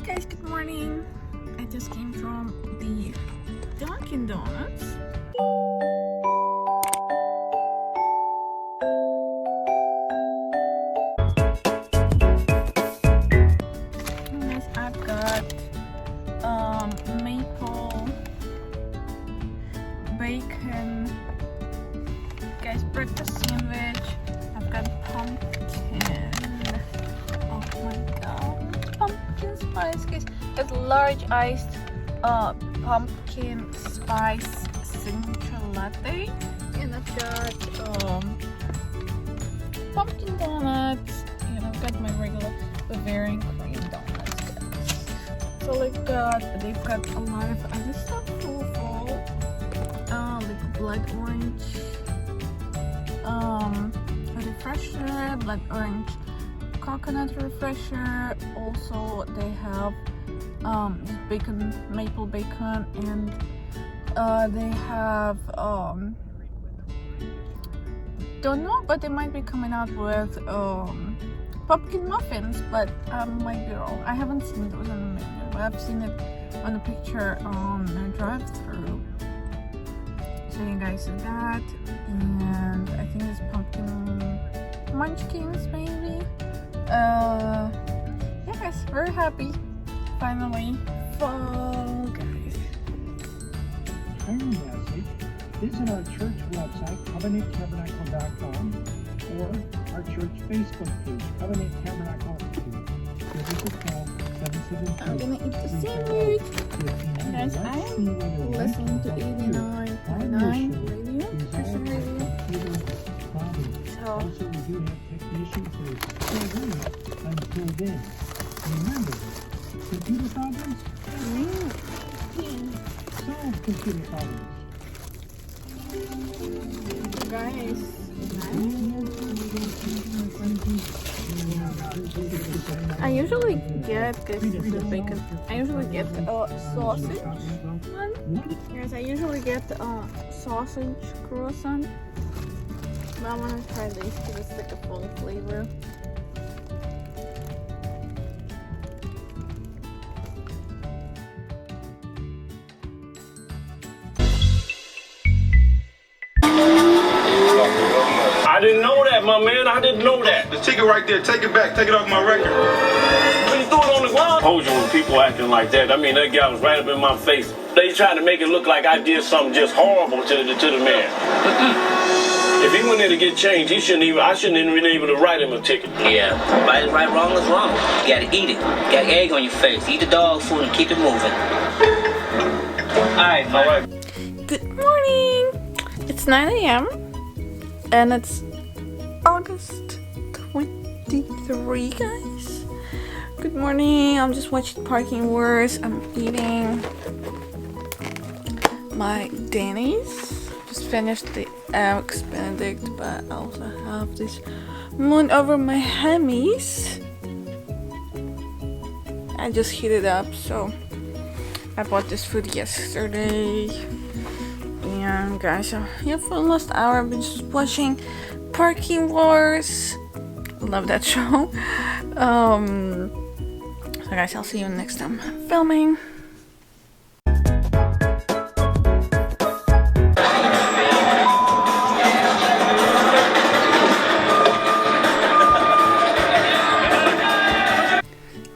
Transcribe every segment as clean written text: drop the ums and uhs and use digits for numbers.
Guys, good morning. I just came from the Dunkin' Donuts. Yes, I've got maple bacon, guys, breakfast sandwich. I've got pumpkin. Oh my god, pumpkin spice, guys. It's large iced pumpkin spice signature latte, and I've got pumpkin donuts, and I've got my regular Bavarian cream donuts, guys. So they've got a lot of other stuff full, like blood orange refresher, blood orange coconut refresher. Also they have this bacon, maple bacon, and they have don't know, but they might be coming out with pumpkin muffins, but I might be wrong. I haven't seen those on the menu, but I've seen it on the picture on the drive-through. So you guys see that, and I think it's pumpkin munchkins maybe. Yeah guys, very happy. Finally, fall, guys. I'm LaCie. Visit our church website, covenanttabernacle.com, or our church Facebook page, Covenant Tabernacle. Give us a call, 772. I'm gonna eat the sandwich. Guys, I'm listening to 89.9 radio, Christian radio. So, also, we do have technicians who are still there until then. Remember, computer problems? Solve computer problems. guys, I usually get the bacon. I usually get sausage one. Yes, I usually get sausage croissant. But I want to try this because it's like a full flavor. I didn't know that, my man. I didn't know that. The ticket right there. Take it back. Take it off my record. When you threw it on the ground. Told you when people acting like that. I mean, that guy was right up in my face. They tried to make it look like I did something just horrible to the man. If he went there to get changed, I shouldn't even been able to write him a ticket. Yeah, right is right, wrong is wrong. You gotta eat it. You got egg on your face. Eat the dog food and keep it moving. Alright, All right. Good morning. It's 9 a.m. and it's August 23, guys. Good morning. I'm just watching Parking Wars. I'm eating my Denny's. Just finished the Eggs Benedict, but I also have this moon over my hammies. I just heated up, so I bought this food yesterday. And guys, so yeah, for the last hour I've been just watching Parking Wars. Love that show. So guys, I'll see you next time filming.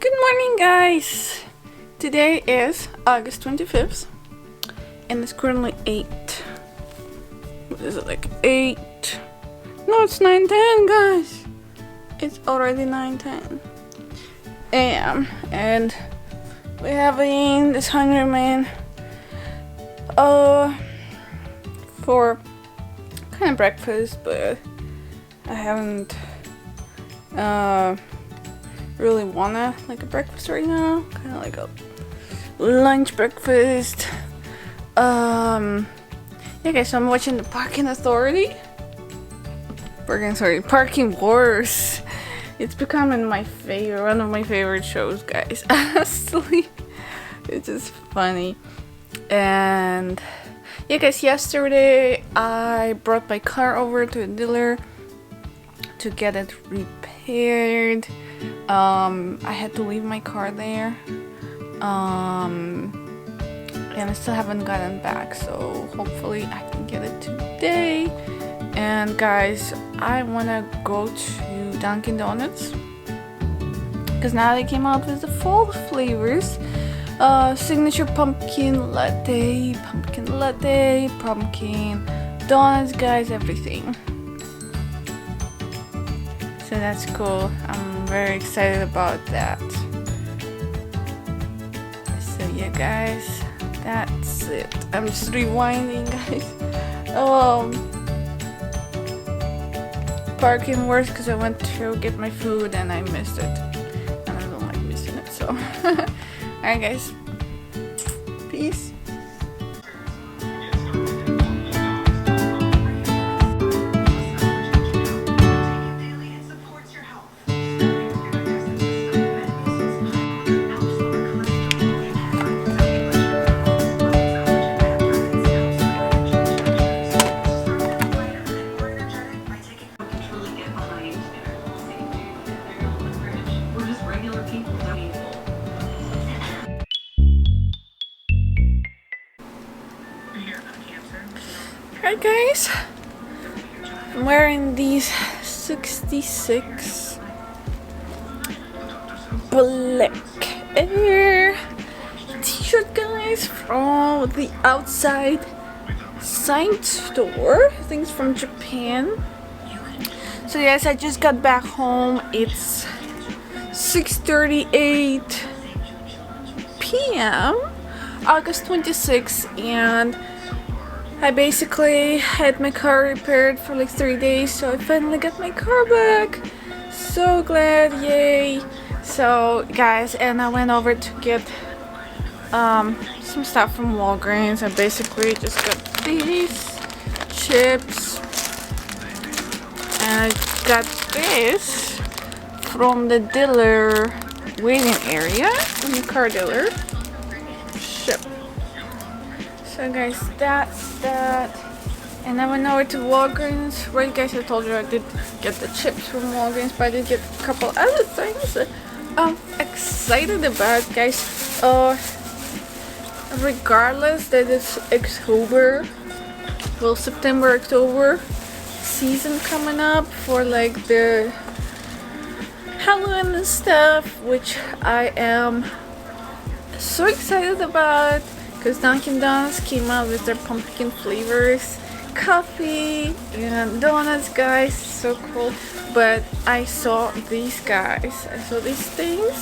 Good morning, guys. Today is August 25th. And it's currently 8. What is it, like 8? No, it's 9:10, guys. It's already 9:10 a.m. and we're having this Hungry Man for kind of breakfast, but I haven't really wanna like a breakfast right now. Kind of like a lunch breakfast. Yeah guys, so I'm watching the Parking Wars. It's becoming one of my favorite shows, guys. Honestly, it's just funny. And yeah guys, yesterday I brought my car over to a dealer to get it repaired. I had to leave my car there and I still haven't gotten back, so hopefully I can get it today. And guys, I wanna go to Dunkin' Donuts because now they came out with the fall flavors. Signature pumpkin latte, pumpkin donuts, guys, everything. So that's cool. I'm very excited about that. So yeah, guys, that's it. I'm just rewinding, guys. Parking works because I went to get my food and I missed it. And I don't like missing it, so. Alright, guys. Peace. Alright, guys, I'm wearing these 66 black Air t-shirt, guys, from the outside science store. Things from Japan. So yes, I just got back home. It's 6:38 p.m. August 26th, and I basically had my car repaired for like 3 days, so I finally got my car back. So glad, yay. So guys, and I went over to get some stuff from Walgreens. I basically just got these chips, and I got this from the dealer waiting area, from the car dealer. Ship. So guys, that's that. And I went over to Walgreens. Right, guys, I told you I did get the chips from Walgreens, but I did get a couple other things that I'm excited about, guys. Regardless that it's October, well, September, October season coming up for like the Halloween and stuff, which I am so excited about. Because Dunkin' Donuts came out with their pumpkin flavors, coffee and donuts, guys, so cool. But I saw these guys, I saw these things,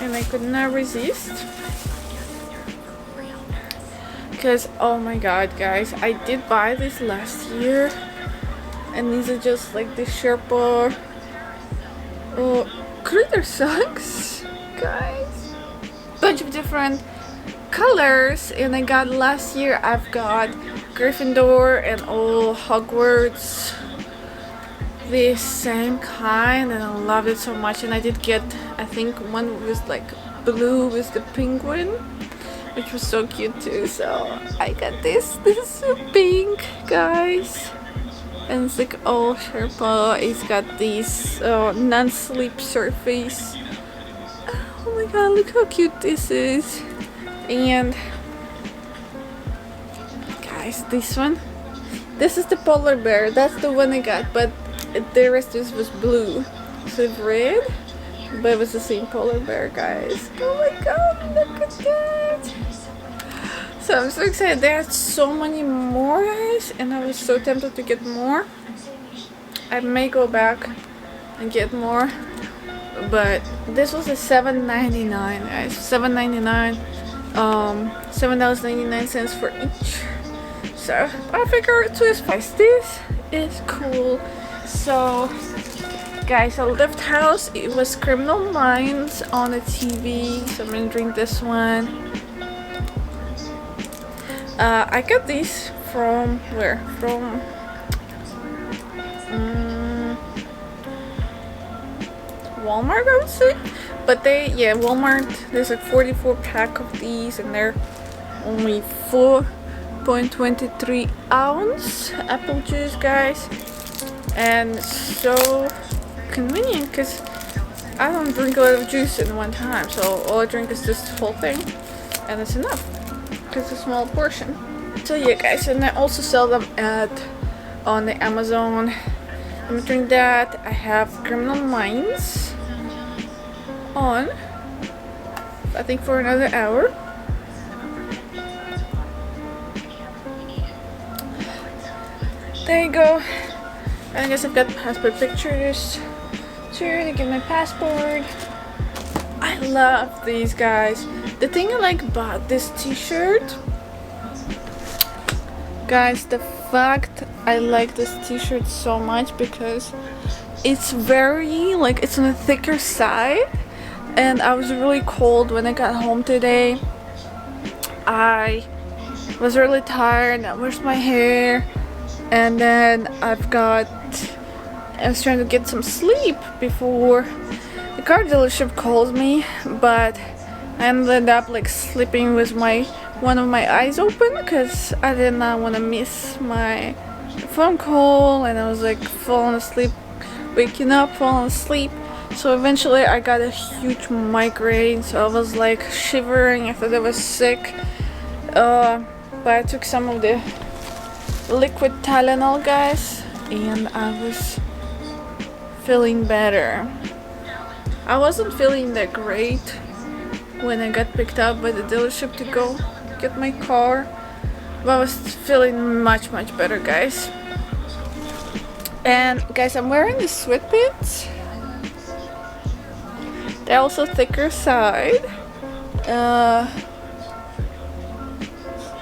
and I could not resist. Because, oh my god, guys, I did buy this last year, and these are just like the Sherpa critter socks, guys. Bunch of different colors, and I got last year. I've got Gryffindor and all Hogwarts, the same kind, and I loved it so much. And I did get, I think one was like blue with the penguin, which was so cute too. So I got this is so pink, guys, and it's like all Sherpa. It's got these non-slip surface. Oh my god, look how cute this is. And guys, this one, this is the polar bear. That's the one I got, but the rest was blue, so it's red, but it was the same polar bear, guys. Oh my god, look at that. So I'm so excited. There's so many more, guys, and I was so tempted to get more. I may go back and get more, but this was a $7.99, guys. $7.99. $7.99 for each. So I figure $2.5. This is cool. So guys, I left house. It was Criminal Minds on the TV, so I'm gonna drink this one. I got these from where? From Walmart, I would say. But Walmart, there's like 44 pack of these, and they're only 4.23 ounce apple juice, guys. And so convenient, because I don't drink a lot of juice in one time, so all I drink is this whole thing, and it's enough because it's a small portion. So yeah, guys, and I also sell them on the Amazon. I'm gonna drink that. I have Criminal Minds on, I think, for another hour. There you go. I guess I've got passport pictures too to get my passport. I love these, guys. The thing I like about this t-shirt, guys, the fact I like this t-shirt so much because it's very, like, it's on the thicker side, and I was really cold when I got home today. I was really tired. I washed my hair, and then I was trying to get some sleep before the car dealership calls me, but I ended up like sleeping with one of my eyes open because I did not want to miss my phone call, and I was like falling asleep, waking up, falling asleep. So eventually I got a huge migraine, so I was like shivering. I thought I was sick, but I took some of the liquid Tylenol, guys, and I was feeling better. I wasn't feeling that great when I got picked up by the dealership to go get my car, but I was feeling much better, guys. And guys, I'm wearing the sweatpants. They're also thicker side,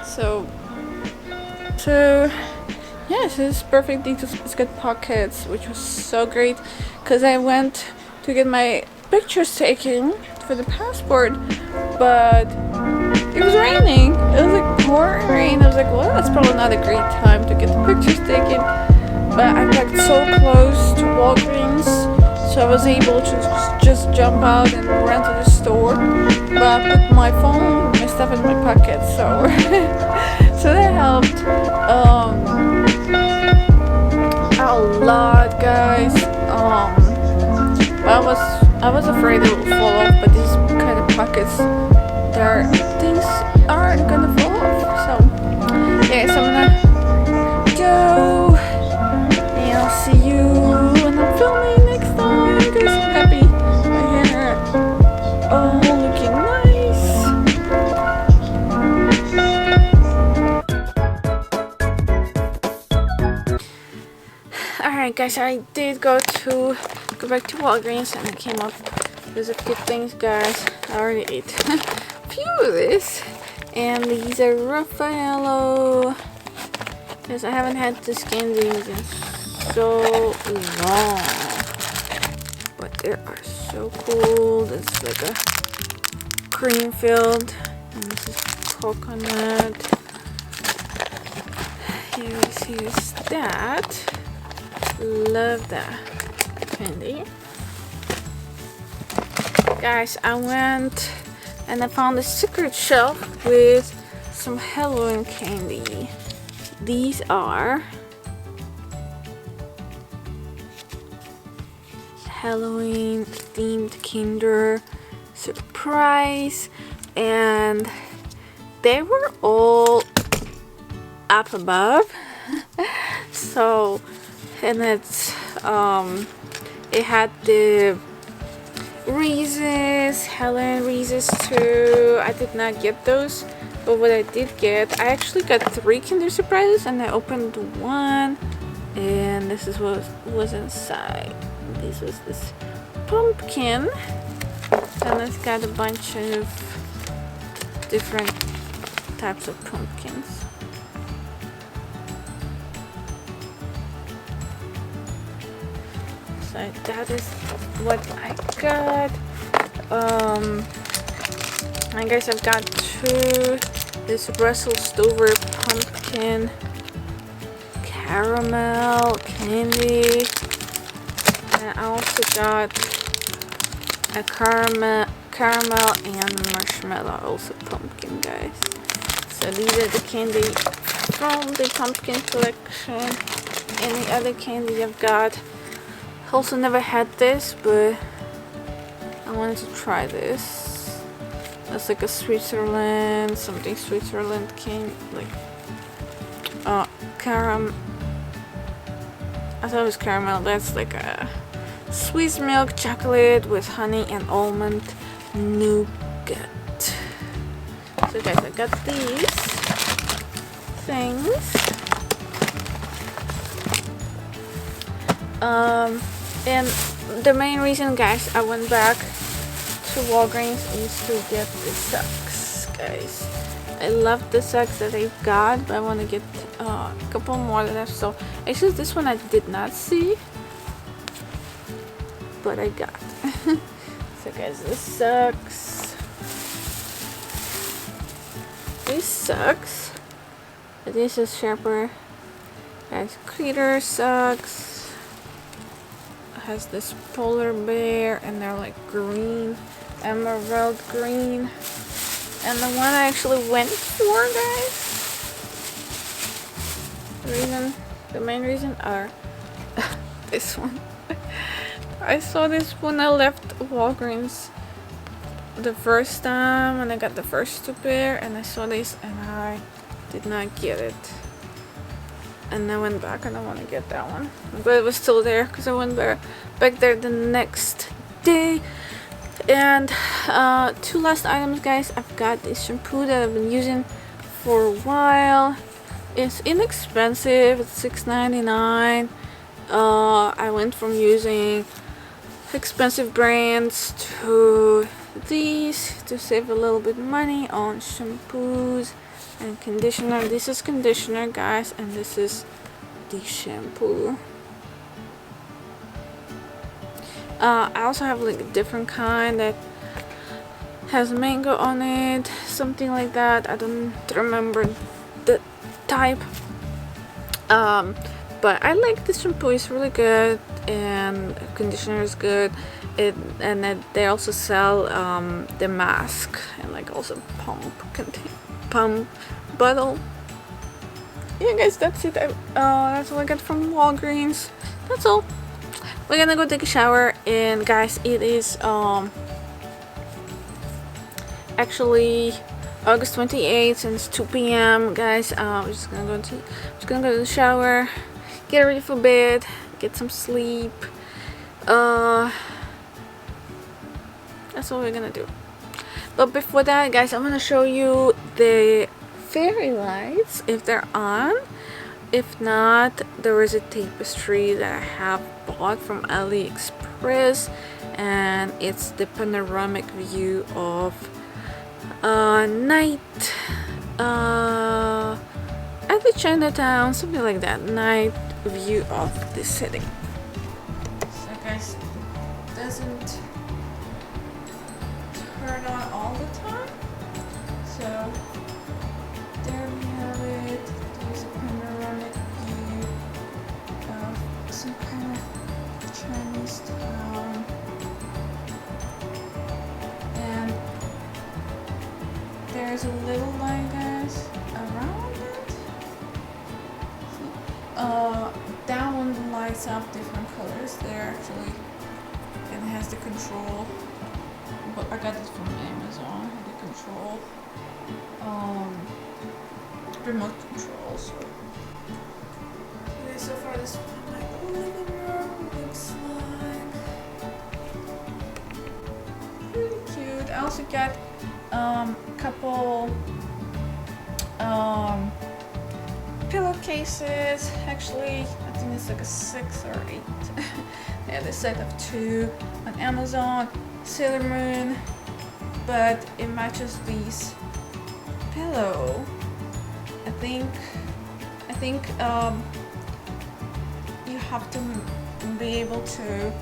so yes, it's perfect. It's got pockets, which was so great because I went to get my pictures taken for the passport, but it was raining. It was like pouring rain. I was like, well, that's probably not a great time to get the pictures taken. But I packed so close to Walgreens, so I was able to just jump out and run to the store. But I put my phone, my stuff in my pocket, so so that helped a lot, guys. I was afraid it would fall off, but these kind of pockets, things aren't gonna fall off. So yeah, so I'm gonna go, and I'll see you when I'm filming next time, because I'm happy my hair all looking nice. Alright, guys, I did go back to Walgreens, and I came up with a few things, guys. I already ate a few of this, and these are Raffaello, because I haven't had this candy in so long, but they are so cool. It's like a cream filled, and this is coconut. Here's that. Love that candy. Guys, I went and I found a secret shelf with some Halloween candy. These are Halloween themed Kinder Surprise, and they were all up above. So, and it's it had the Reese's, Helen Reese's too. I did not get those, but what I did get, I actually got 3 Kinder Surprises, and I opened one, and this is what was inside. This was this pumpkin, and it's got a bunch of different types of pumpkins. So that is what I got. I guess I've got 2. This Brussels Stover pumpkin caramel candy, and I also got a caramel and marshmallow, also pumpkin, guys. So these are the candy from the pumpkin collection, and the other candy I've got. Also never had this, but I wanted to try this. That's like a Switzerland, something Switzerland came like caramel. I thought it was caramel. That's like a Swiss milk chocolate with honey and almond nougat. So guys, I got these things. And the main reason, guys, I went back to Walgreens is to get the socks, guys. I love the socks that they've got, but I want to get a couple more that I saw. Actually, this one I did not see, but I got. So guys, this socks. These socks. This is sharper. Guys, Creator socks. Has this polar bear, and they're like green, emerald green. And the one I actually went for, guys, the main reason are this one. I saw this when I left Walgreens the first time, and I got the first two pair, and I saw this and I did not get it. And I went back and I want to get that one, but it was still there because I went back there the next day. And two last items, guys. I've got this shampoo that I've been using for a while. It's inexpensive. It's $6.99. I went from using expensive brands to these to save a little bit money on shampoos and conditioner. This is conditioner, guys, and this is the shampoo. I also have like a different kind that has mango on it, something like that. I don't remember the type, but I like this shampoo. It's really good, and conditioner is good. And they also sell the mask and like also pump bottle. Yeah, guys, that's it. That's all I got from Walgreens. That's all. We're gonna go take a shower, and guys, it is actually August 28th, and it's 2 p.m. guys. I'm just gonna go to the shower, get ready for bed, get some sleep. That's all we're gonna do. But before that, guys, I'm gonna show you the fairy lights if they're on. If not, there is a tapestry that I have bought from AliExpress, and it's the panoramic view of night at the Chinatown, something like that. Night view of the city. So guys, it doesn't turn on all the time, so there we have it. There's a panoramic view of some kind of Chinese town, and there's a little light, guys, around it. That one lights up different colors there actually, and it has the control. But I got this from Amazon, the control, remote control. So okay, so far this is what my living room looks like. Pretty cute. I also got a couple pillowcases. Actually, I think it's like a 6 or 8. They had a set of 2 on Amazon. Sailor Moon, but it matches these pillow. I think you have to be able to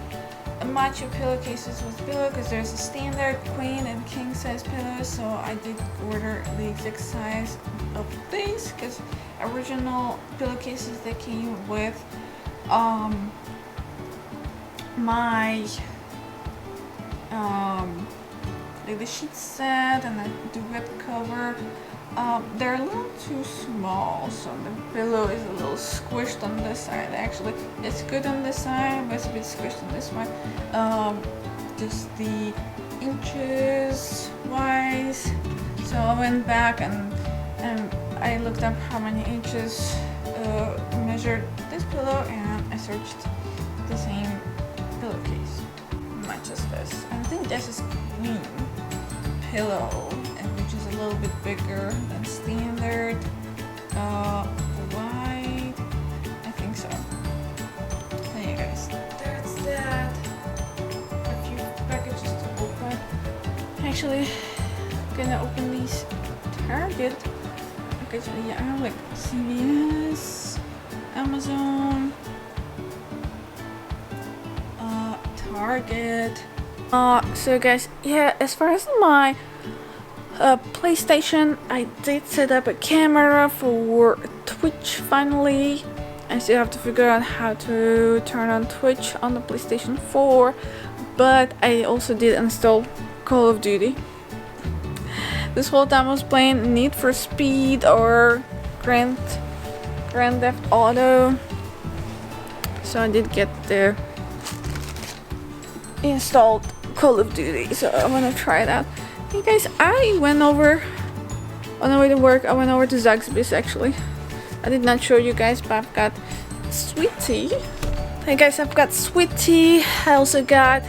match your pillowcases with pillow, because there's a standard queen and king size pillow. So I did order the exact size of these, because original pillowcases that came with my like the sheet set and the duvet cover, they're a little too small, so the pillow is a little squished on this side. Actually, it's good on this side, but it's a bit squished on this one. Just the inches wise. So I went back and I looked up how many inches measured this pillow, and I searched the same pillowcase. Matches this. I think this is queen pillow, and which is a little bit bigger than standard. White, I think so. There you guys. That's that. A few packages to open. Actually, I'm gonna open these Target. Actually, yeah, I have like CVS, Amazon, Target. So guys, yeah, as far as my PlayStation, I did set up a camera for Twitch finally. I still have to figure out how to turn on Twitch on the PlayStation 4, but I also did install Call of Duty. This whole time I was playing Need for Speed or Grand Theft Auto, so I did get the installed Call of Duty, so I want to try that. Hey guys, I went over on the way to work. I went over to Zaxby's actually. I did not show you guys, but I've got sweet tea. Hey guys, I've got sweet tea. I also got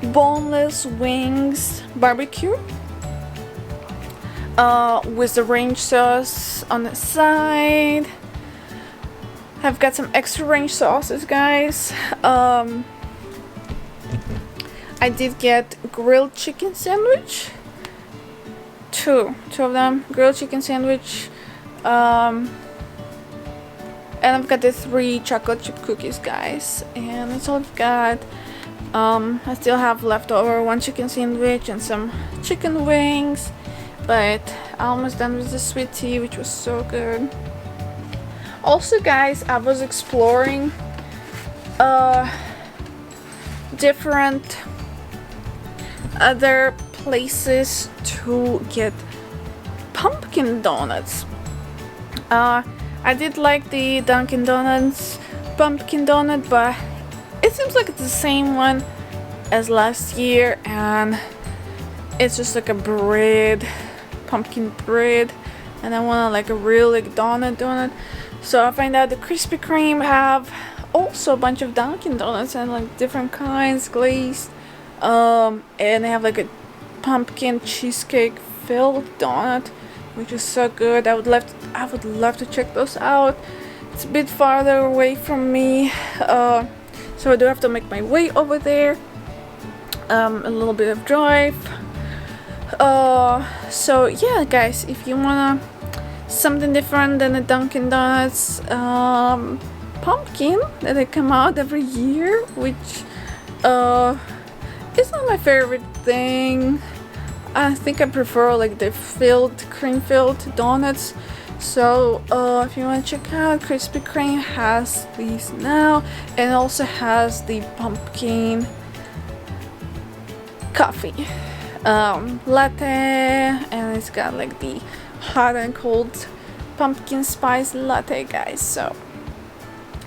boneless wings barbecue with the ranch sauce on the side. I've got some extra ranch sauces, guys. I did get grilled chicken sandwich. Two of them. Grilled chicken sandwich. And I've got the 3 chocolate chip cookies, guys. And that's all I've got. I still have leftover 1 chicken sandwich and some chicken wings. But I'm almost done with the sweet tea, which was so good. Also, guys, I was exploring different other places to get pumpkin donuts. I did like the Dunkin' Donuts pumpkin donut, but it seems like it's the same one as last year, and it's just like a bread, pumpkin bread, and I want like a real like donut. So I find out the Krispy Kreme have also a bunch of Dunkin' Donuts and like different kinds, glazed, and they have like a pumpkin cheesecake filled donut, which is so good. I would love to check those out. It's a bit farther away from me, so I do have to make my way over there. A little bit of drive. So yeah, guys, if you wanna something different than the Dunkin' Donuts pumpkin that they come out every year, which is not my favorite thing. I think I prefer like the cream filled donuts. So if you want to check out, Krispy Kreme has these now, and also has the pumpkin coffee latte, and it's got like the hot and cold pumpkin spice latte, guys. So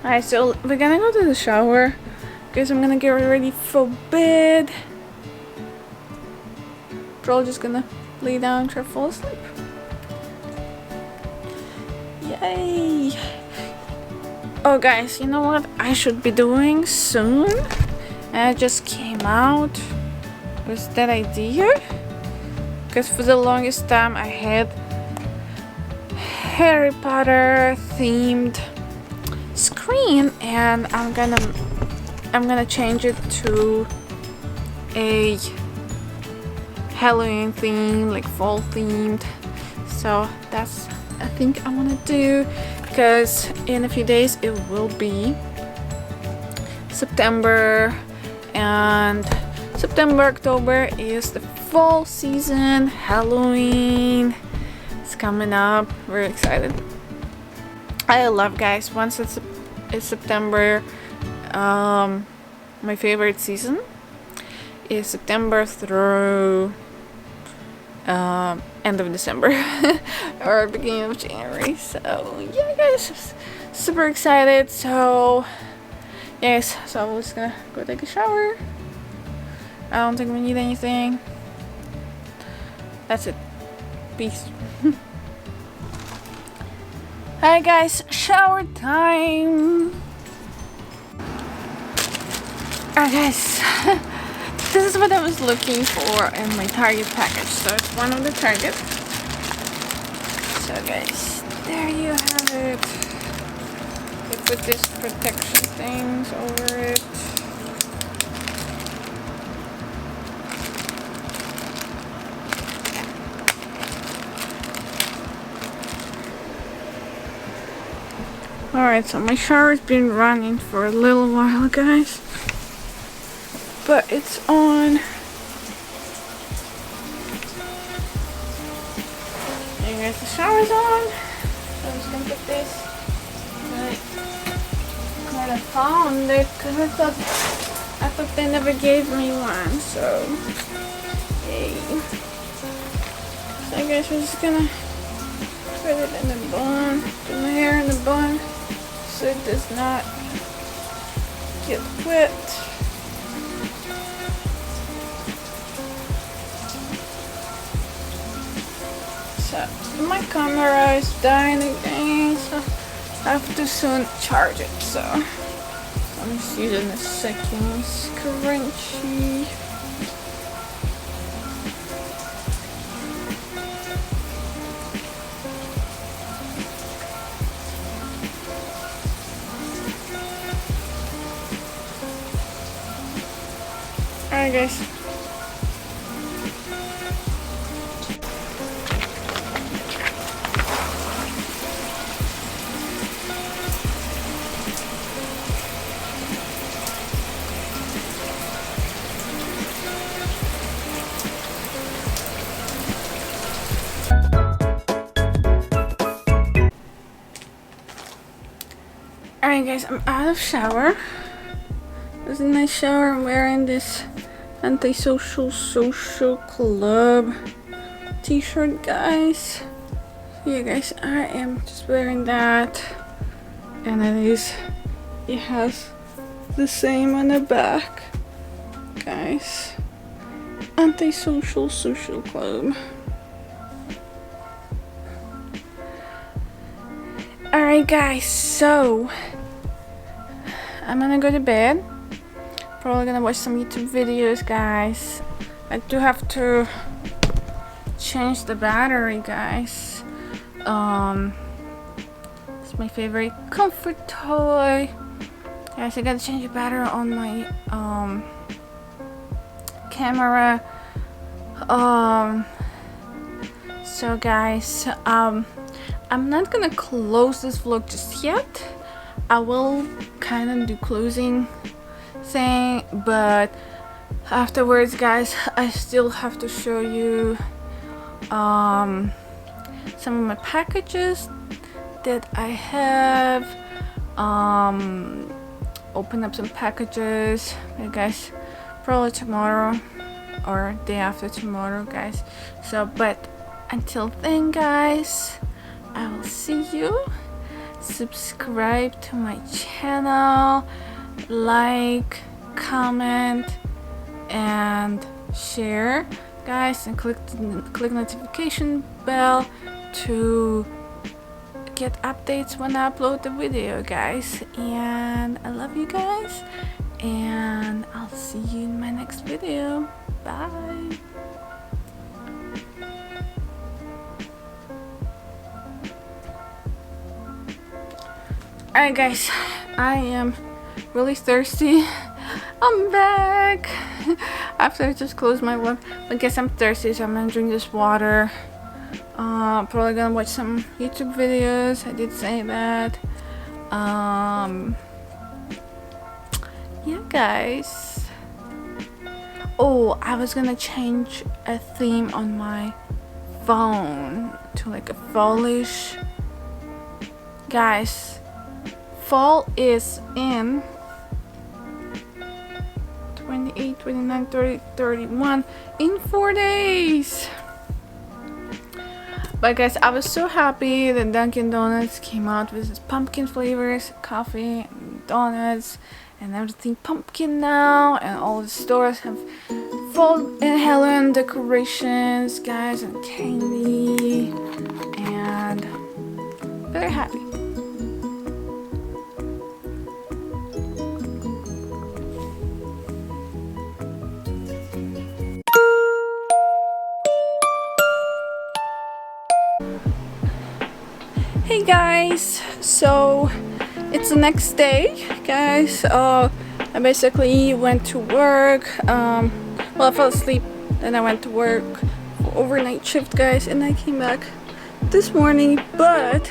alright, so we're gonna go to the shower because I'm gonna get ready for bed. Probably just gonna lay down and try to fall asleep. Yay! Oh guys, you know what I should be doing soon? And I just came out with that idea, because for the longest time I had Harry Potter themed screen, and I'm gonna change it to a Halloween theme, like fall themed. So that's I think I want to do, because in a few days it will be September, and September, October is the fall season. Halloween is coming up. We're excited. I love, guys, once it's September, my favorite season is September through end of December or beginning of January. So yeah, guys, super excited. So yes, so I'm just gonna go take a shower I don't think we need anything. That's it. Peace. Hi guys, shower time. Alright guys, this is what I was looking for in my Target package. So it's one of the Target. So guys, there you have it. They put this protection things over it. Alright, so my shower's been running for a little while, guys. But it's on. There guys, the shower's on. So I'm just gonna put this. But I found it because I thought they never gave me one. So yay. So I guess we're just gonna put it in the bun. Put my hair in the bun so it does not get wet. So my camera is dying again, so I have to soon charge it. So I'm just using a second scrunchie. Alright guys. Alright guys, I'm out of shower. It was a nice shower. I'm wearing this Antisocial Social Club t-shirt, guys. So yeah guys, I am just wearing that. And it has the same on the back. Guys. Antisocial Social Club. Alright guys, so I'm gonna go to bed. Probably gonna watch some YouTube videos, guys. I do have to change the battery, guys. It's my favorite comfort toy. Guys, I gotta change the battery on my camera. So guys, I'm not gonna close this vlog just yet. I will kind of do closing thing, but afterwards, guys, I still have to show you some of my packages that I have. Open up some packages, okay, guys, probably tomorrow or day after tomorrow, guys. So but until then, guys, I will see you. Subscribe to my channel, like, comment, and share, guys, and click notification bell to get updates when I upload the video, guys. And I love you guys, and I'll see you in my next video. Bye. Alright guys, I am really thirsty. I'm back after I just closed my vlog. I guess I'm thirsty, so I'm gonna drink this water. Probably gonna watch some YouTube videos. I did say that. Yeah guys. Oh, I was gonna change a theme on my phone to like a fallish. Guys, fall is in 28, 29, 30, 31 in 4 days. But guys, I was so happy that Dunkin' Donuts came out with this pumpkin flavors, coffee and donuts and everything pumpkin now, and all the stores have fall and Halloween decorations, guys, and candy, and very happy. Hey guys, so it's the next day, guys. I basically went to work. Well, I fell asleep, then I went to work for overnight shift, guys, and I came back this morning. But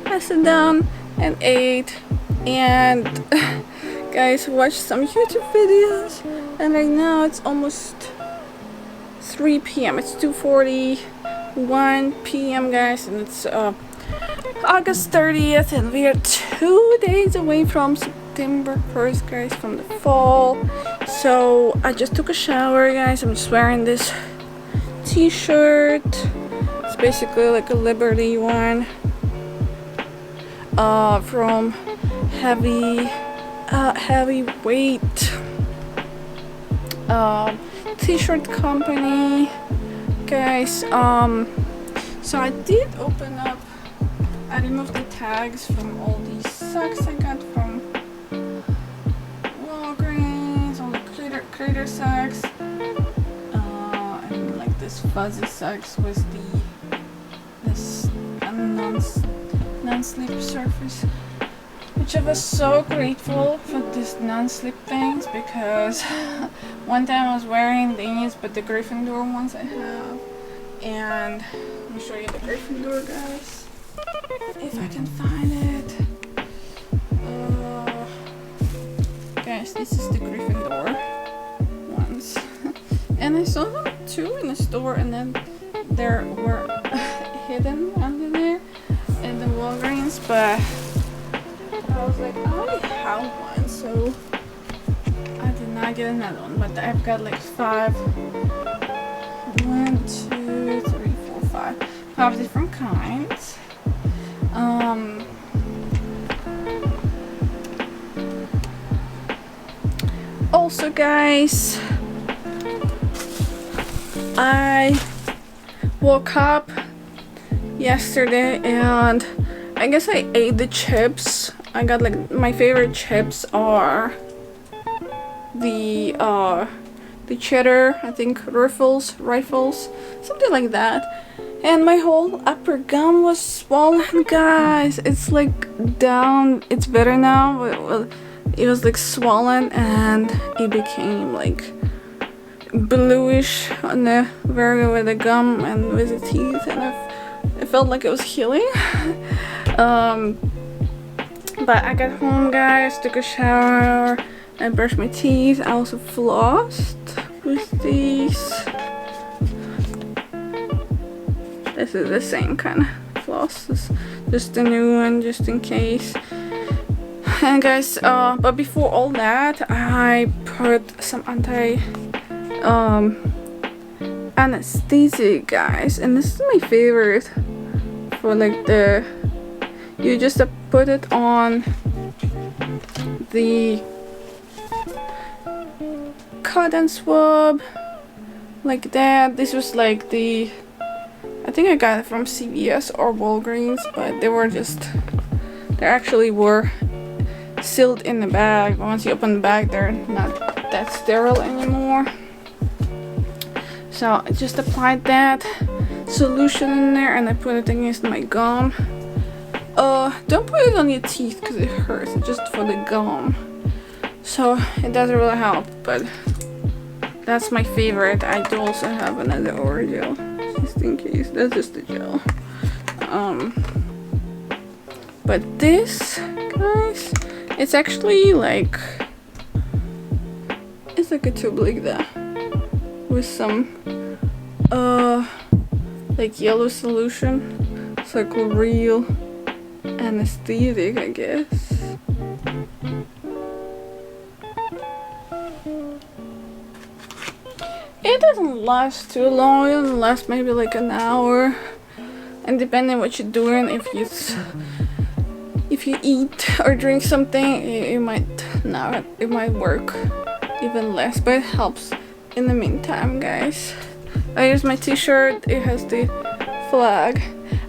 I sat down and ate, and guys, watched some YouTube videos. And right now it's almost 3 p.m. It's 2:41 p.m. guys, and it's August 30th, and we are 2 days away from September 1st, guys, from the fall. So I just took a shower, guys. I'm just wearing this t-shirt. It's basically like a Liberty one from heavyweight t-shirt company, guys. So I did open up, I removed the tags from all these socks I got from Walgreens, all the critter socks, and like this fuzzy socks with this non-slip surface, which I was so grateful for this non-slip things, because one time I was wearing these, but the Gryffindor ones I have, and let me show you the Gryffindor, guys. If I can find it. Guys, this is the Gryffindor ones. And I saw them too in the store, and then they were hidden under there in the Walgreens, but I was like, I already have one, so I did not get another one. But I've got like 5 different kinds. Also, guys, I woke up yesterday and I guess I ate the chips. I got like, my favorite chips are the cheddar, I think rifles, something like that. And my whole upper gum was swollen, guys. It's like down, it's better now, but it was like swollen, and it became like bluish on the with the gum and with the teeth, and it felt like it was healing. But I got home, guys, took a shower, I brushed my teeth. I also flossed with these. This is the same kind of floss, just a new one, just in case. And guys, but before all that, I put some anesthesia, guys, and this is my favorite. For like you just put it on the cotton swab like that. This was like I think I got it from CVS or Walgreens, but they actually were sealed in the bag. Once you open the bag, they're not that sterile anymore. So I just applied that solution in there, and I put it against my gum. Don't put it on your teeth because it hurts. It's just for the gum. So it doesn't really help, but that's my favorite. I do also have another Oreo, just in case. That's just the gel. But this, guys, it's actually like, it's like a tube like that with some like yellow solution. It's like a real anesthetic, I guess. It doesn't last too long. It doesn't last maybe like an hour, and depending on what you're doing, if you eat or drink something, it might work even less, but it helps in the meantime, guys. I use my t-shirt. It has the flag.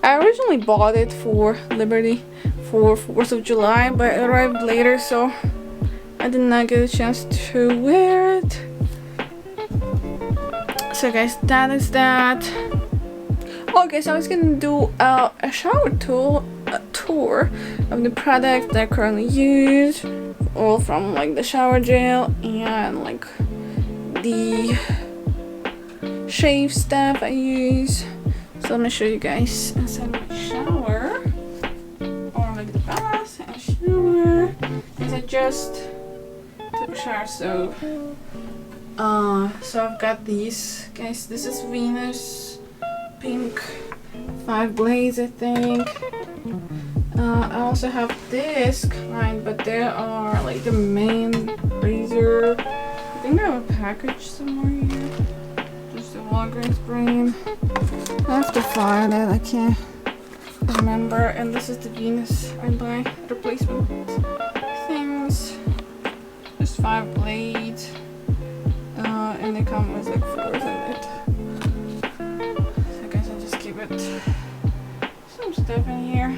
I originally bought it for Liberty for 4th of July, but it arrived later, so I did not get a chance to wear it. So guys, that is that. Okay, so I was gonna do a shower tour of the products that I currently use, all from like the shower gel and like the shave stuff I use. So let me show you guys inside my shower, or like the bath and shower. Because I just took a shower, so I've got these, guys. This is Venus pink 5 blades, I think. I also have this kind, but there are like the main razor. I think I have a package somewhere here. Just a Walgreens brand. I have to find it. I can't remember. And this is the Venus I buy replacement things. Just 5 blades. And they come with like 4 in it. So I guess I'll just keep it. Some stuff in here.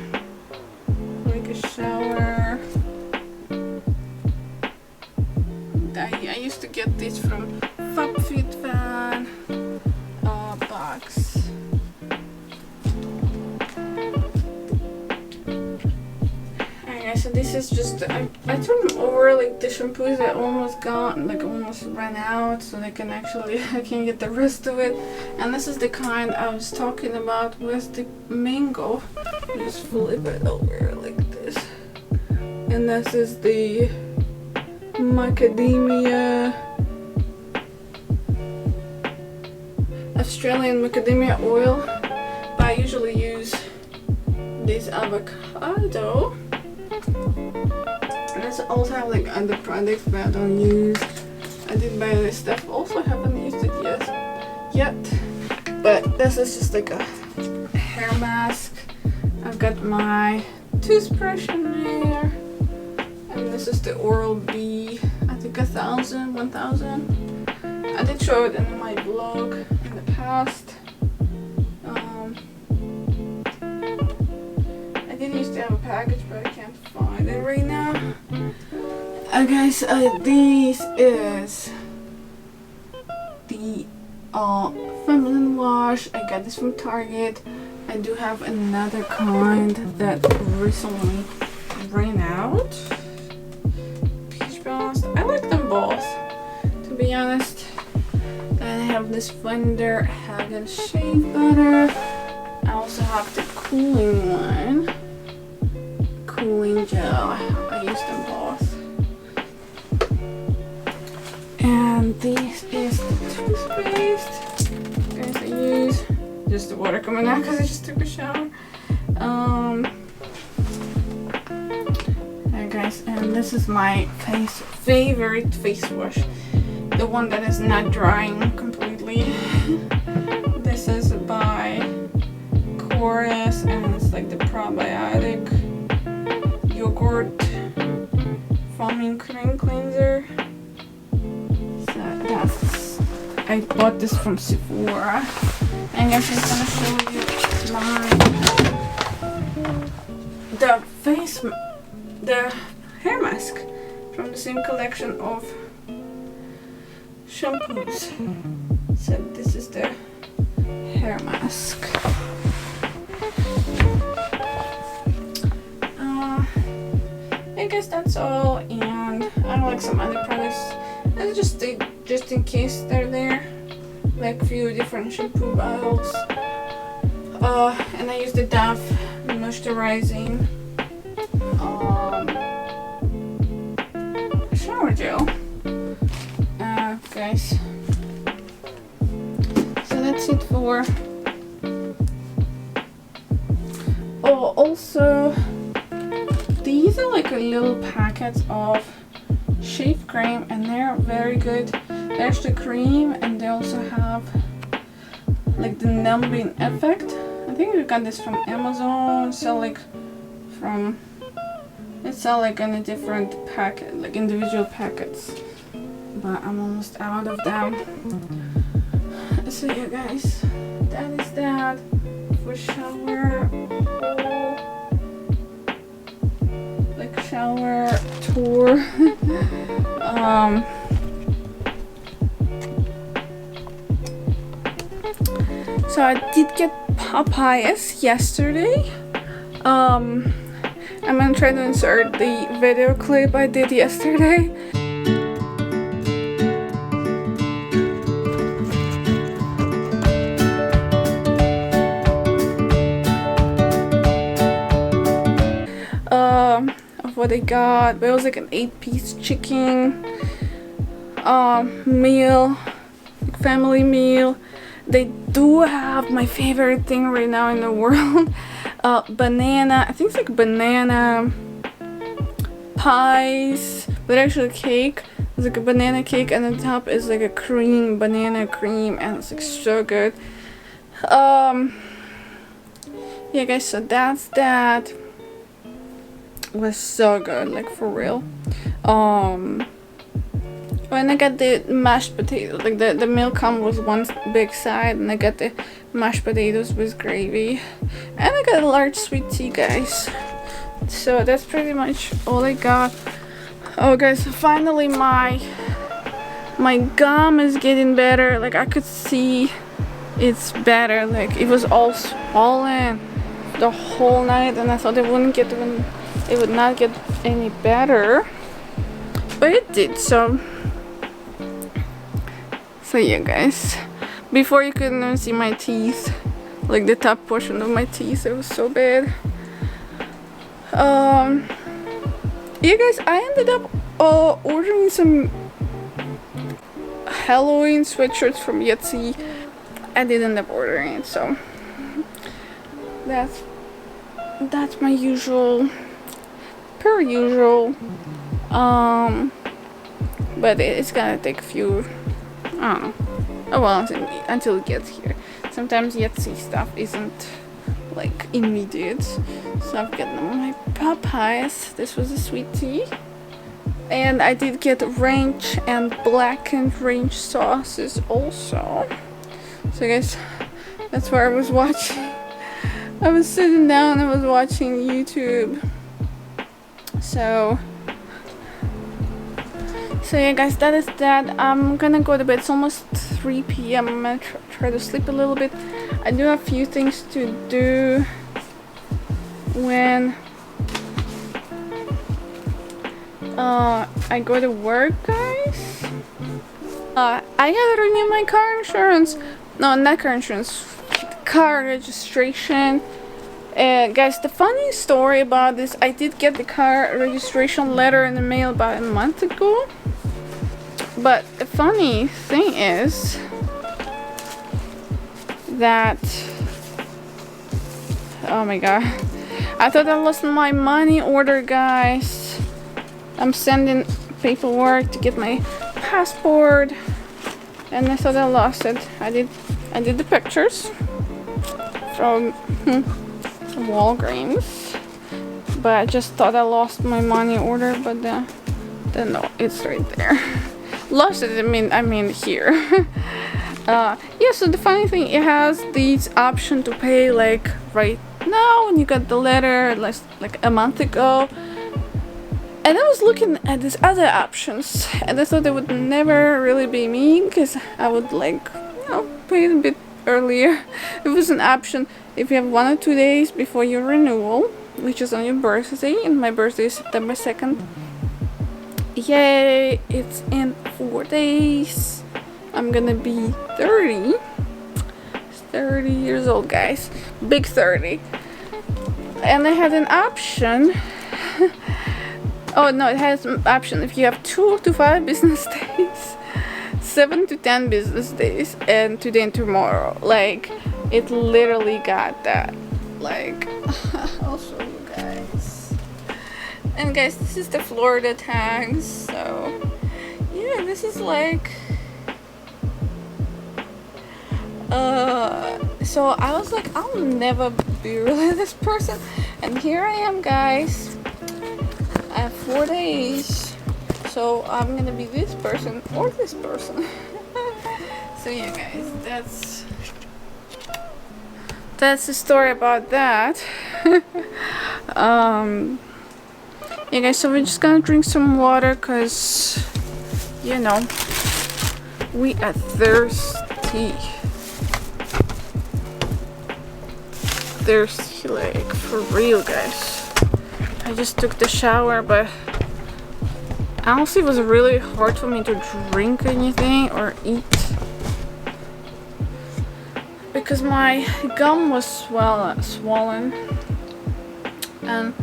Like a shower. I used to get this from FabFitFan box. Okay, so this is just I turned over like the shampoos that almost ran out, so they can actually I can get the rest of it. And this is the kind I was talking about with the mango. Just flip it over like this. And this is the macadamia, Australian macadamia oil, but I usually use this avocado. And I also have like other products that I don't use. I did buy this stuff, also haven't used it yet. But this is just like a hair mask. I've got my toothbrush in there. And this is the Oral-B, I think 1000. I did show it in my vlog in the past. I did used to have a package, but I can't find it right now. Guys, this is the feminine wash. I got this from Target. I do have another kind that recently ran out. I like them both, to be honest. Then I have this Blender Hagen Shea Butter. I also have the cooling one, cooling gel. I use them both. And this is the toothpaste. Guys, I use just the water coming out because I just took a shower. Guys, and this is my favorite face wash, the one that is not drying completely. This is by Chorus, and it's like the probiotic yogurt foaming cream cleanser. So I bought this from Sephora, and guys, I'm gonna show you the hair mask from the same collection of shampoos. So this is the hair mask. I guess that's all, and I like some other products. And just in case they're there, like a few different shampoo bottles. And I use the Dove moisturizing shower gel. Guys, so that's it for. Oh, also these are like a little packets of shave cream, and they're very good. There's the cream, and they also have like the numbing effect. I think we got this from Amazon. So like it's all like in a different packet, like individual packets. but I'm almost out of them. So yeah guys, that is that for shower haul, like shower tour. So I did get papayas yesterday. I'm gonna try to insert the video clip I did yesterday. Of what I got. But it was like an 8-piece chicken meal, family meal. They do have my favorite thing right now in the world, banana, I think it's like banana pies, but actually cake. It's like a banana cake and the top is like a cream, banana cream, and it's like so good. Yeah guys, so that's that. It was so good, like for real. When I got the mashed potatoes, like the meal come with one big side, and I got the mashed potatoes with gravy, and I got a large sweet tea, guys. So that's pretty much all I got. Oh guys, finally my gum is getting better. Like I could see it's better. Like it was all swollen the whole night, and I thought it would not get any better, but it did. So yeah guys, before you couldn't even see my teeth, like the top portion of my teeth, it was so bad. Yeah guys, I ended up ordering some Halloween sweatshirts from LaCie. I didn't end up ordering it, so that's my usual, per usual. But it's gonna take a few, I don't know, a while until it gets here. Sometimes LaCie stuff isn't like immediate. So I've got my papayas. This was a sweet tea, and I did get ranch and blackened ranch sauces also. So guys, that's where I was watching. I was sitting down, I was watching YouTube. So yeah guys, that is that. I'm gonna go to bed. It's almost 3 p.m. I'm gonna try to sleep a little bit. I do have a few things to do when I go to work, guys. I gotta renew my car insurance. No, not car insurance, car registration. Guys, the funny story about this, I did get the car registration letter in the mail about a month ago. But the funny thing is that, oh my god, I thought I lost my money order, guys. I'm sending paperwork to get my passport, and I thought I lost it. I did the pictures from Walgreens, but I just thought I lost my money order, but then no, it's right there. Lost it, I mean here. Yeah, so the funny thing, it has this option to pay like right now, and you got the letter like a month ago, and I was looking at these other options, and I thought it would never really be me, because I would like, you know, pay it a bit earlier. It was an option if you have 1 or 2 days before your renewal, which is on your birthday, and my birthday is September 2nd. Yay, it's in 4 days. I'm gonna be 30. 30 years old, guys. Big 30. And I had an option. Oh no, it has an option if you have 2 to 5 business days, 7 to 10 business days, and today and tomorrow. Like, it literally got that. Like, I'll show you guys. And guys, this is the Florida tags. So yeah, this is like so I was like, I'll never be really this person, and here I am, guys. I have 4 days. so I'm gonna be this person or this person. So yeah, guys, that's the story about that. Yeah, guys, so we're just gonna drink some water because, you know, we are thirsty. Thirsty, like, for real, guys. I just took the shower, but honestly it was really hard for me to drink anything or eat because my gum was swollen. And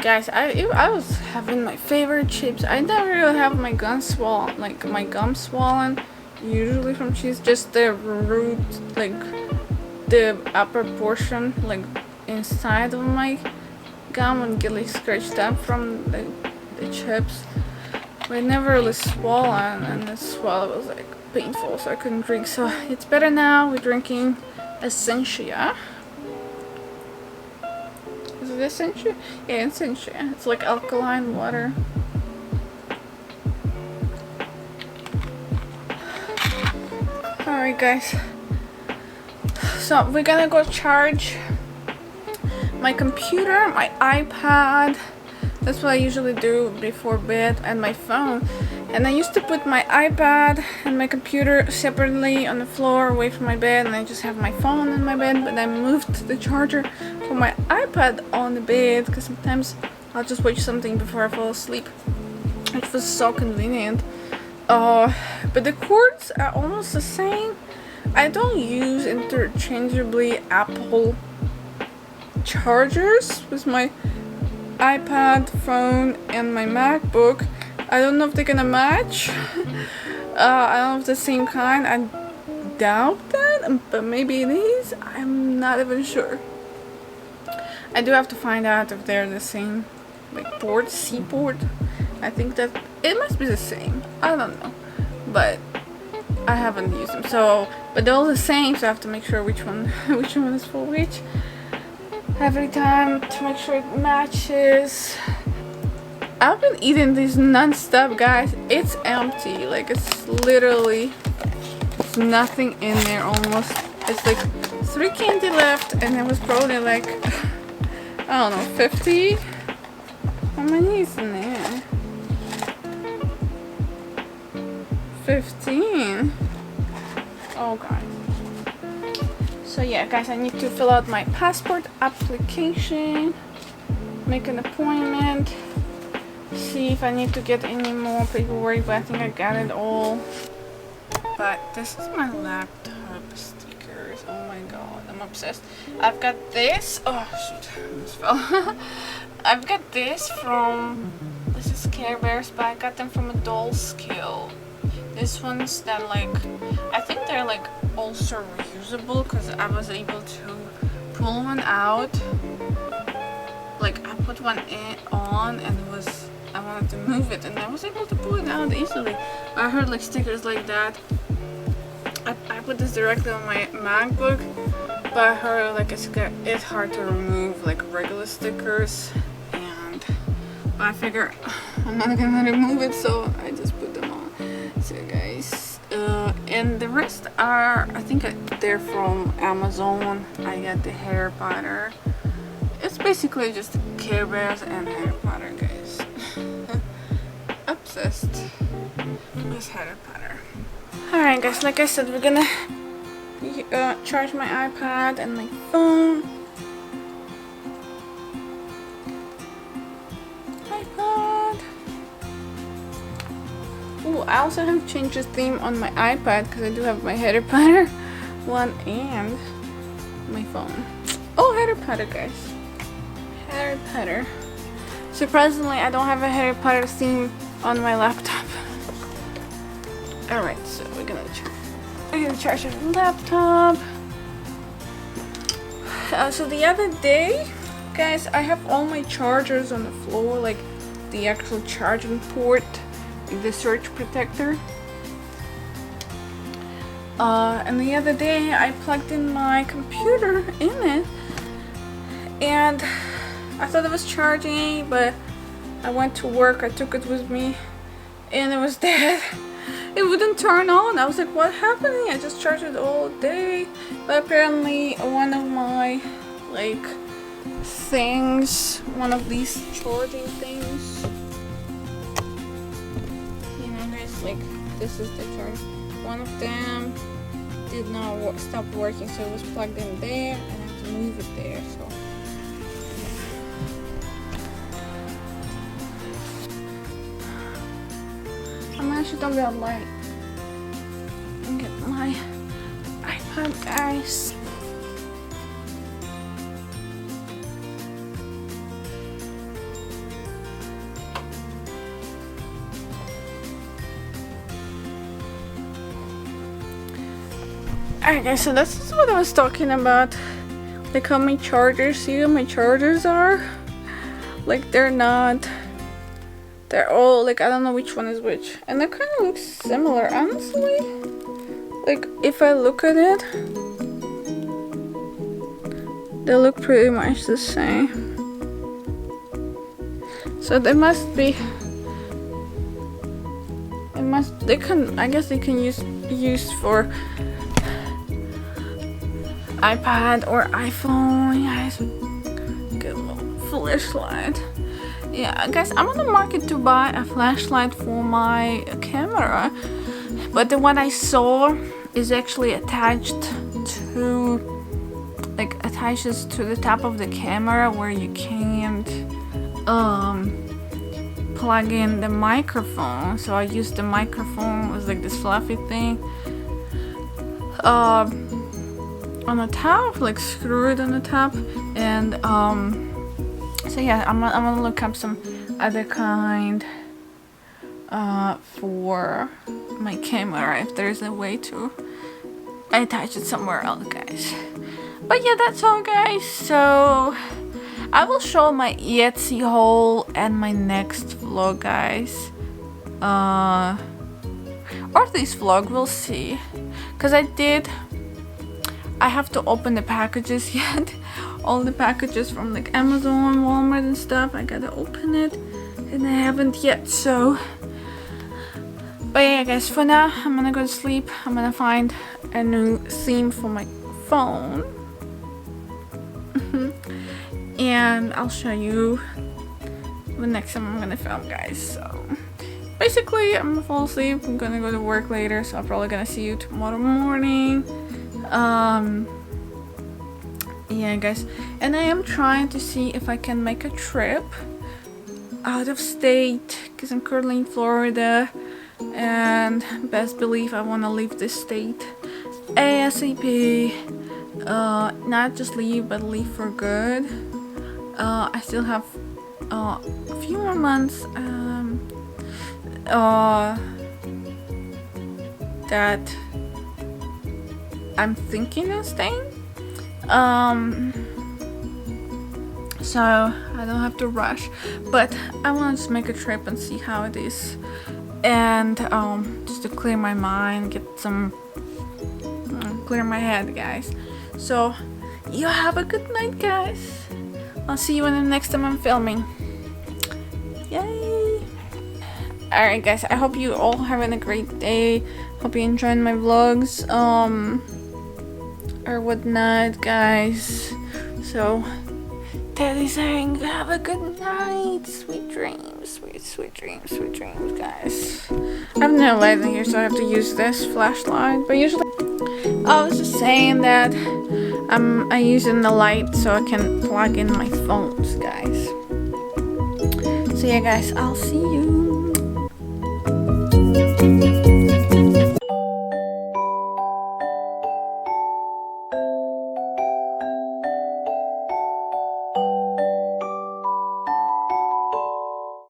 guys, I was having my favorite chips. I never really have my gum swollen, like my gum swollen usually from cheese, just the root, like the upper portion, like inside of my gum would get like scratched up from the chips, but it never really swollen, and the swallow was like painful, so I couldn't drink. So it's better now. We're drinking Essentia. Is it Essentia? Yeah, Essentia. It's like alkaline water. Alright, guys. So we're gonna go charge my computer, my iPad. That's what I usually do before bed, and my phone. And I used to put my iPad and my computer separately on the floor away from my bed, and I just have my phone in my bed. But I moved the charger for my iPad on the bed because sometimes I'll just watch something before I fall asleep, which was so convenient. But the cords are almost the same. I don't use interchangeably Apple chargers with my iPad, phone, and my MacBook. I don't know if they're gonna match. I don't know if the same kind. I doubt that, but maybe it is. I'm not even sure. I do have to find out if they're the same, like port, C port. I think that it must be the same. I don't know, but I haven't used them. So, but they're all the same, so I have to make sure which one is for which every time to make sure it matches. I've been eating these non-stop, guys. It's empty, like it's literally, there's nothing in there almost. It's like 3 candy left, and it was probably like, I don't know, 50. How many is in there? 15. Oh, guys. So yeah, guys, I need to fill out my passport application, make an appointment, see if I need to get any more paperwork, but I think I got it all. But this is my laptop stickers. Oh my god, I'm obsessed. I've got this. Oh shoot, I almost fell. I've got this from, this is Care Bears, but I got them from a doll skill. This one's that, like, I think they're like also reusable because I was able to pull one out. Like I put one on and it was, I wanted to move it and I was able to pull it out easily. I heard like stickers like that. I put this directly on my MacBook, but I heard like it's hard to remove like regular stickers, and but I figure I'm not gonna remove it, so I just put them on. So guys, and the rest are, I think they're from Amazon. I got the hair powder. It's basically just Care Bears and hair powder, guys. Obsessed with hair powder. Alright guys, like I said, we're gonna charge my iPad and my phone. iPad. Oh, I also have changed the theme on my iPad because I do have my header powder one and my phone. Oh, header powder, guys. Header powder. Surprisingly, I don't have a header powder theme on my laptop. Alright, so we're gonna charge the laptop. So the other day, guys, I have all my chargers on the floor, like the actual charging port, the surge protector. And the other day I plugged in my computer in it, and I thought it was charging, but I went to work, I took it with me, and it was dead. It wouldn't turn on. I was like, what happening? I just charged it all day. But apparently one of my like things, one of these charging things, you know guys, like this is the charge. One of them did not stop working, so it was plugged in there and I have to move it there. So I'm gonna shut off that light and get my iPad, guys. Alright guys, so this is what I was talking about. Like how my chargers, see how my chargers are? Like they're all like, I don't know which one is which. And they kind of look similar, honestly. Like if I look at it, they look pretty much the same. So they must be, I guess they can use for iPad or iPhone. Guys, get a little flashlight. Yeah, guys, I'm on the market to buy a flashlight for my camera, but the one I saw is actually attached to, like, attaches to the top of the camera where you can't plug in the microphone. So I used the microphone as like this fluffy thing on the top, like screwed on the top, and so yeah, I'm gonna look up some other kind for my camera if there's a way to attach it somewhere else, guys. But yeah, that's all, guys. So I will show my Etsy haul and my next vlog, guys, or this vlog, we'll see, because I have to open the packages yet. All the packages from like Amazon, Walmart and stuff, I gotta open it, and I haven't yet. So but yeah guys, for now I'm gonna go to sleep. I'm gonna find a new theme for my phone and I'll show you the next time I'm gonna film, guys. So basically I'm gonna fall asleep. I'm gonna go to work later, so I'm probably gonna see you tomorrow morning. Yeah guys, and I am trying to see if I can make a trip out of state, because I'm currently in Florida and best believe I want to leave this state ASAP. Not just leave, but leave for good. I still have a few more months that I'm thinking of staying, so I don't have to rush, but I want to just make a trip and see how it is, and just to clear my mind, get some clear my head, guys. So you have a good night, guys. I'll see you in the next time I'm filming. Yay! Alright guys, I hope you all having a great day. Hope you enjoyed my vlogs or whatnot, guys. So Daddy's saying have a good night. Sweet dreams, sweet dreams, guys. I have no light in here, so I have to use this flashlight, but usually I was just saying that I'm using the light so I can plug in my phones, guys. So yeah guys, I'll see you